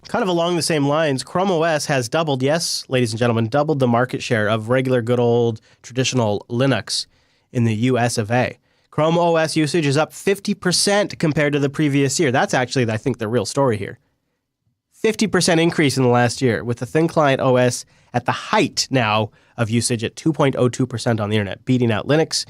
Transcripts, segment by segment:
Kind of along the same lines, Chrome OS has doubled, yes, ladies and gentlemen, doubled the market share of regular good old traditional Linux in the US of A. Chrome OS usage is up 50% compared to the previous year. That's actually, I think, the real story here. 50% increase in the last year, with the thin client OS at the height now of usage at 2.02% on the internet, beating out Linux.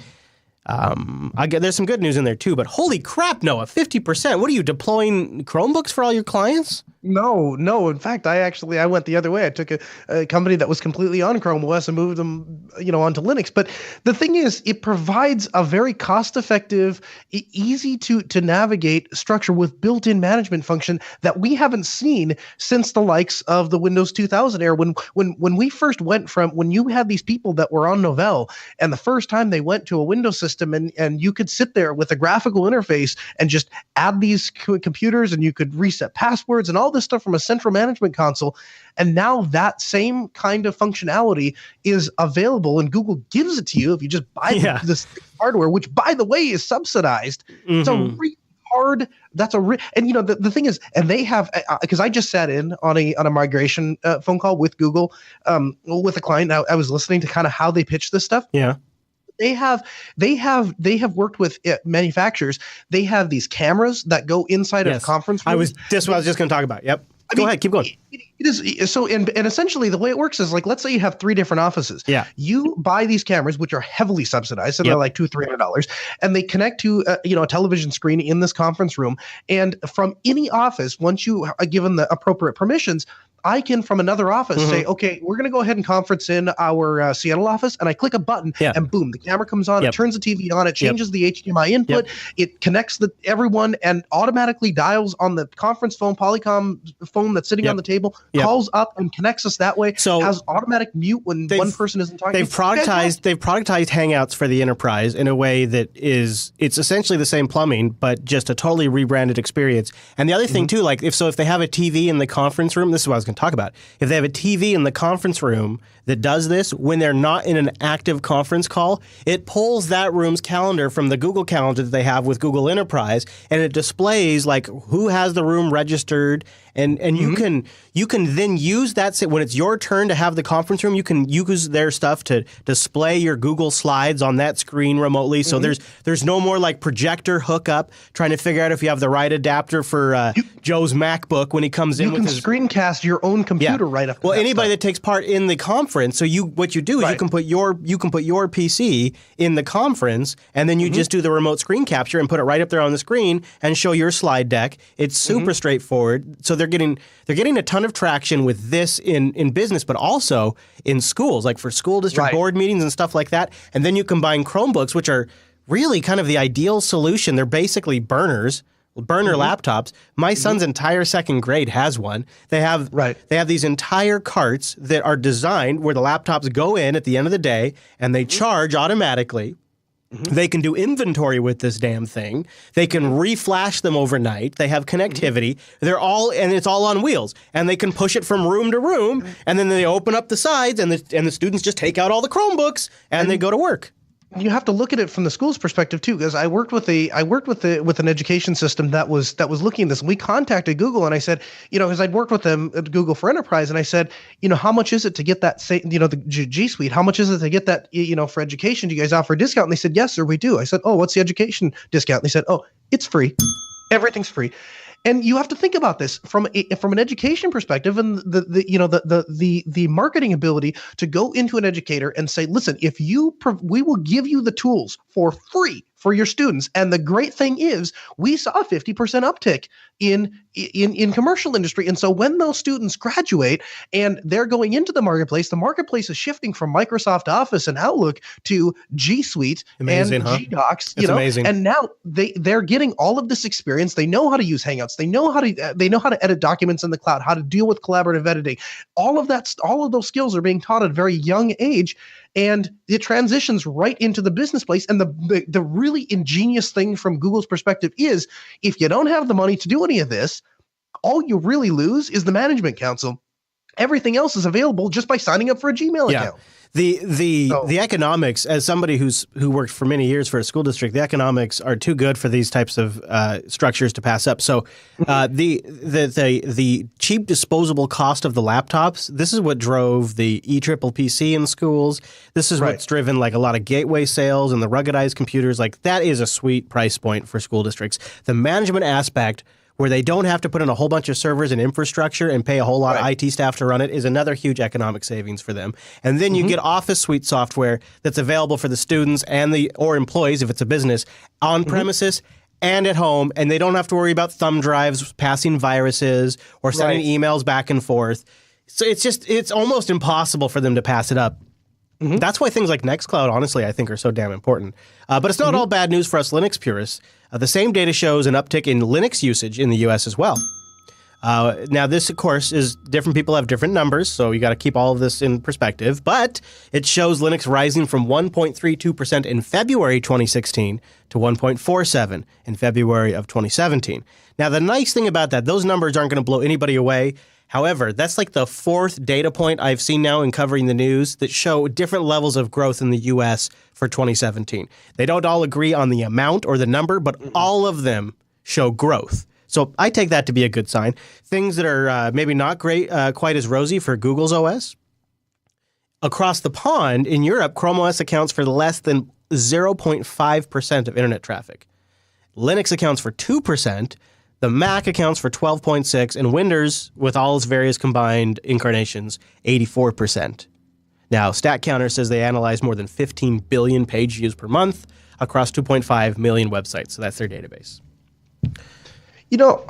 There's some good news in there too, but holy crap, Noah, 50%. What are you, deploying Chromebooks for all your clients? No. In fact, I went the other way. I took a company that was completely on Chrome OS and moved them, onto Linux. But the thing is, it provides a very cost-effective, easy to navigate structure with built-in management function that we haven't seen since the likes of the Windows 2000 era. When we first went from, when you had these people that were on Novell, and the first time they went to a Windows system, and you could sit there with a graphical interface and just add these computers, and you could reset passwords and all this stuff from a central management console. And now that same kind of functionality is available, and Google gives it to you if you just buy this hardware, which, by the way, is subsidized. Mm-hmm. It's a really hard. And the thing is, and they have, because I just sat in on a migration phone call with Google, with a client. I was listening to kind of how they pitch this stuff. Yeah. They have worked with manufacturers. They have these cameras that go inside of conference rooms. That's what I was just going to talk about. Yep. Go ahead. Keep going. It is so, and essentially the way it works is, like, let's say you have 3 different offices. Yeah. You buy these cameras, which are heavily subsidized, so they're like $200-$300, and they connect to a television screen in this conference room. And from any office, once you are given the appropriate permissions, I can, from another office, say, okay, we're going to go ahead and conference in our Seattle office, and I click a button, and boom, the camera comes on, it turns the TV on, it changes the HDMI input, it connects everyone, and automatically dials on the conference phone, Polycom phone that's sitting on the table, calls up and connects us that way, has automatic mute when one person isn't talking. They've productized Hangouts for the enterprise in a way that it's essentially the same plumbing, but just a totally rebranded experience. And the other thing too, like if they have a TV in the conference room, this is what I was going to talk about. If they have a TV in the conference room that does this, when they're not in an active conference call, it pulls that room's calendar from the Google Calendar that they have with Google Enterprise, and it displays like who has the room registered, and you can then use that when it's your turn to have the conference room. You can use their stuff to display your Google Slides on that screen remotely. So there's no more like projector hookup trying to figure out if you have the right adapter for Joe's MacBook when he comes in. You can screencast your own computer right up. Well, anybody that takes part in the conference. So what you do is you can put your PC in the conference, and then you just do the remote screen capture and put it right up there on the screen and show your slide deck. It's super straightforward. So they're getting a ton of traction with this in business, but also in schools, like for school district board meetings and stuff like that. And then you combine Chromebooks, which are really kind of the ideal solution. They're basically burner laptops. My son's entire second grade has one. They have these entire carts that are designed where the laptops go in at the end of the day and they charge automatically. They can do inventory with this damn thing. They can reflash them overnight. They have connectivity. It's all on wheels, and they can push it from room to room. And then they open up the sides, and the students just take out all the Chromebooks and they go to work. You have to look at it from the school's perspective too, because I worked with an education system that was looking at this. And we contacted Google, and I said, because I'd worked with them at Google for Enterprise, and I said, how much is it to get that, the G Suite? How much is it to get that, for education? Do you guys offer a discount? And they said, yes, sir, we do. I said, oh, what's the education discount? And they said, oh, it's free. Everything's free. And you have to think about this from an education perspective, and the marketing ability to go into an educator and say, listen, we will give you the tools for free for your students. And the great thing is, we saw a 50% uptick in commercial industry. And so when those students graduate and they're going into the marketplace is shifting from Microsoft Office and Outlook to G Suite and G Docs. Amazing. And now they're getting all of this experience. They know how to use Hangouts. They know how to edit documents in the cloud, how to deal with collaborative editing. All of those skills are being taught at a very young age. And it transitions right into the business place. And the really ingenious thing from Google's perspective is, if you don't have the money to do any of this, all you really lose is the management console. Everything else is available just by signing up for a Gmail account. The economics, as somebody who worked for many years for a school district, the economics are too good for these types of structures to pass up. So the cheap disposable cost of the laptops, this is what drove the ePPC in schools. This is what's driven like a lot of gateway sales and the ruggedized computers. Like that is a sweet price point for school districts. The management aspect, where they don't have to put in a whole bunch of servers and infrastructure and pay a whole lot of IT staff to run it, is another huge economic savings for them. And then you get Office Suite software that's available for the students and or employees, if it's a business, on premises and at home, and they don't have to worry about thumb drives passing viruses or sending emails back and forth. So it's almost impossible for them to pass it up. That's why things like Nextcloud, honestly, I think are so damn important. But it's not all bad news for us Linux purists. The same data shows an uptick in Linux usage in the U.S. as well. Now, this, of course, is different people have different numbers, so you got to keep all of this in perspective. But it shows Linux rising from 1.32% in February 2016 to 1.47% in February of 2017. Now, the nice thing about that, those numbers aren't going to blow anybody away. However, that's like the fourth data point I've seen now in covering the news that show different levels of growth in the U.S. for 2017. They don't all agree on the amount or the number, but all of them show growth. So I take that to be a good sign. Things that are maybe not great, quite as rosy for Google's OS. Across the pond, in Europe, Chrome OS accounts for less than 0.5% of internet traffic. Linux accounts for 2%. The Mac accounts for 12.6%, and Windows, with all its various combined incarnations, 84%. Now, StatCounter says they analyze more than 15 billion page views per month across 2.5 million websites. So that's their database. You know,